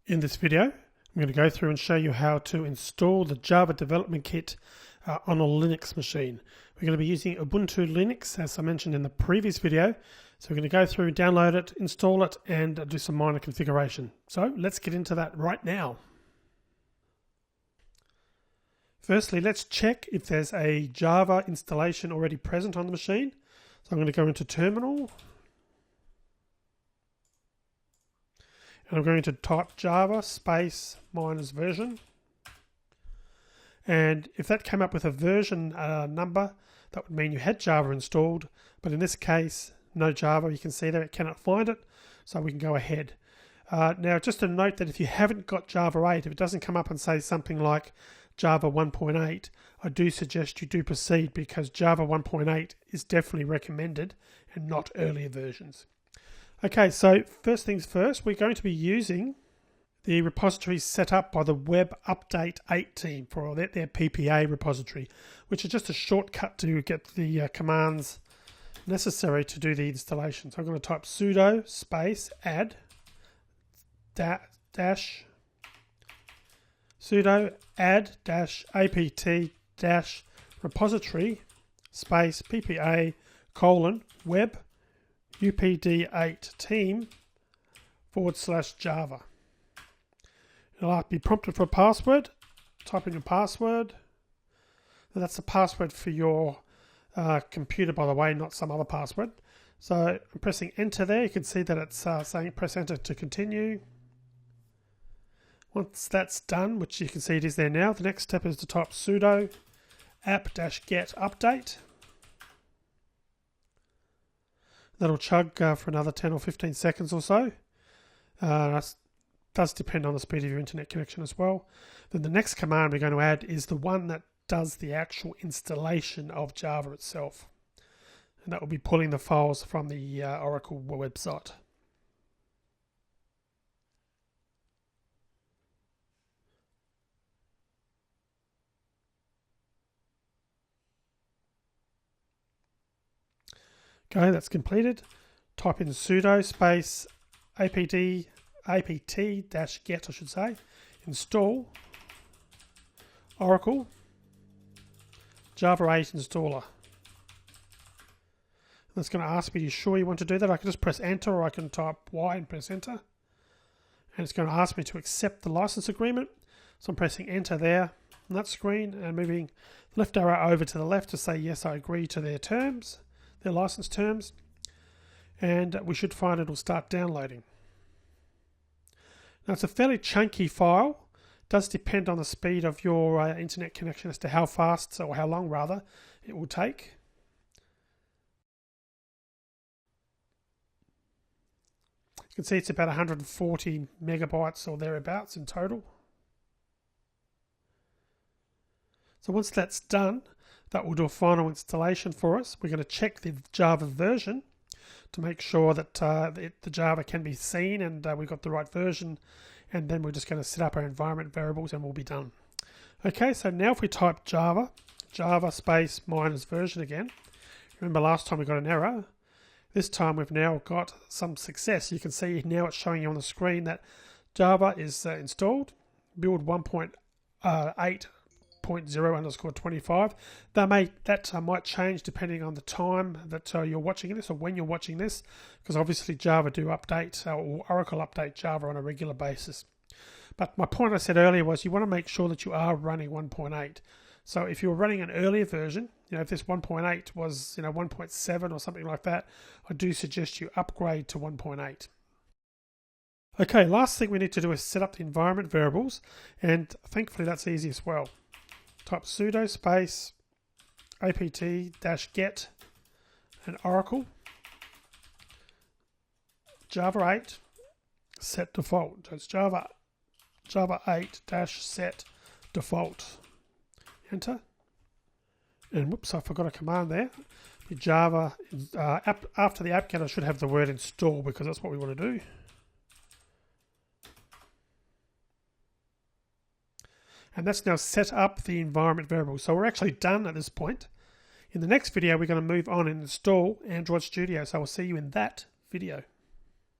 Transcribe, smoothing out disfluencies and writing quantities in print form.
In this video, I'm going to go through and show you how to install the Java Development Kit on a Linux machine. We're going to be using Ubuntu Linux, as I mentioned in the previous video. So we're going to go through, download it, install it, and do some minor configuration. So let's get into that right now. Firstly, let's check if there's a Java installation already present on the machine. So I'm going to go into Terminal. And I'm going to type Java space minus version. And if that came up with a version number, that would mean you had Java installed. But in this case, no Java. You can see there it cannot find it. So we can go ahead. Now, just a note that if you haven't got Java 8, if it doesn't come up and say something like Java 1.8, I do suggest you do proceed because Java 1.8 is definitely recommended and not earlier versions. Okay, so first things first, we're going to be using the repository set up by the Web Update 8 team for their PPA repository, which is just a shortcut to get the commands necessary to do the installation. So I'm going to type sudo space add dash sudo add dash apt dash repository space PPA colon web UPD8 team / Java. It'll be prompted for a password. Type in your password. Now that's the password for your computer, by the way, not some other password. So I'm pressing enter there. You can see that it's saying press enter to continue. Once that's done, which you can see it is there now, the next step is to type sudo app-get update. That'll chug for another 10 or 15 seconds or so. That does depend on the speed of your internet connection as well. Then the next command we're going to add is the one that does the actual installation of Java itself. And that will be pulling the files from the Oracle website. Okay, that's completed. Type in sudo space apt-get, I should say, install Oracle Java 8 installer. That's going to ask me, are you sure you want to do that? I can just press enter, or I can type Y and press enter. And it's going to ask me to accept the license agreement. So I'm pressing enter there on that screen and moving the left arrow over to the left to say yes, I agree to their terms. Their license terms, and we should find it'll start downloading. Now it's a fairly chunky file. It does depend on the speed of your internet connection as to how fast, or how long rather, it will take. You can see it's about 140 megabytes or thereabouts in total. So once that's done, that will do a final installation for us. We're going to check the Java version to make sure that the Java can be seen and we've got the right version. And then we're just going to set up our environment variables and we'll be done. Okay, so now if we type Java space minus version again. Remember last time we got an error. This time we've now got some success. You can see now it's showing you on the screen that Java is installed. Build 1.8.0_25. That might change depending on the time that you're watching this, or when you're watching this, because obviously Java do update, or Oracle update Java on a regular basis. But my point I said earlier was you want to make sure that you are running 1.8. So if you're running an earlier version, if this 1.8 was 1.7 or something like that, I do suggest you upgrade to 1.8. Okay, last thing we need to do is set up the environment variables, and thankfully that's easy as well. Type sudo space apt-get and Oracle Java 8 set default. So it's Java 8 -set default. Enter. And whoops, I forgot a command there. The Java after the apt-get, I should have the word install because that's what we want to do. And that's now set up the environment variable. So we're actually done at this point. In the next video, we're going to move on and install Android Studio. So I'll see you in that video.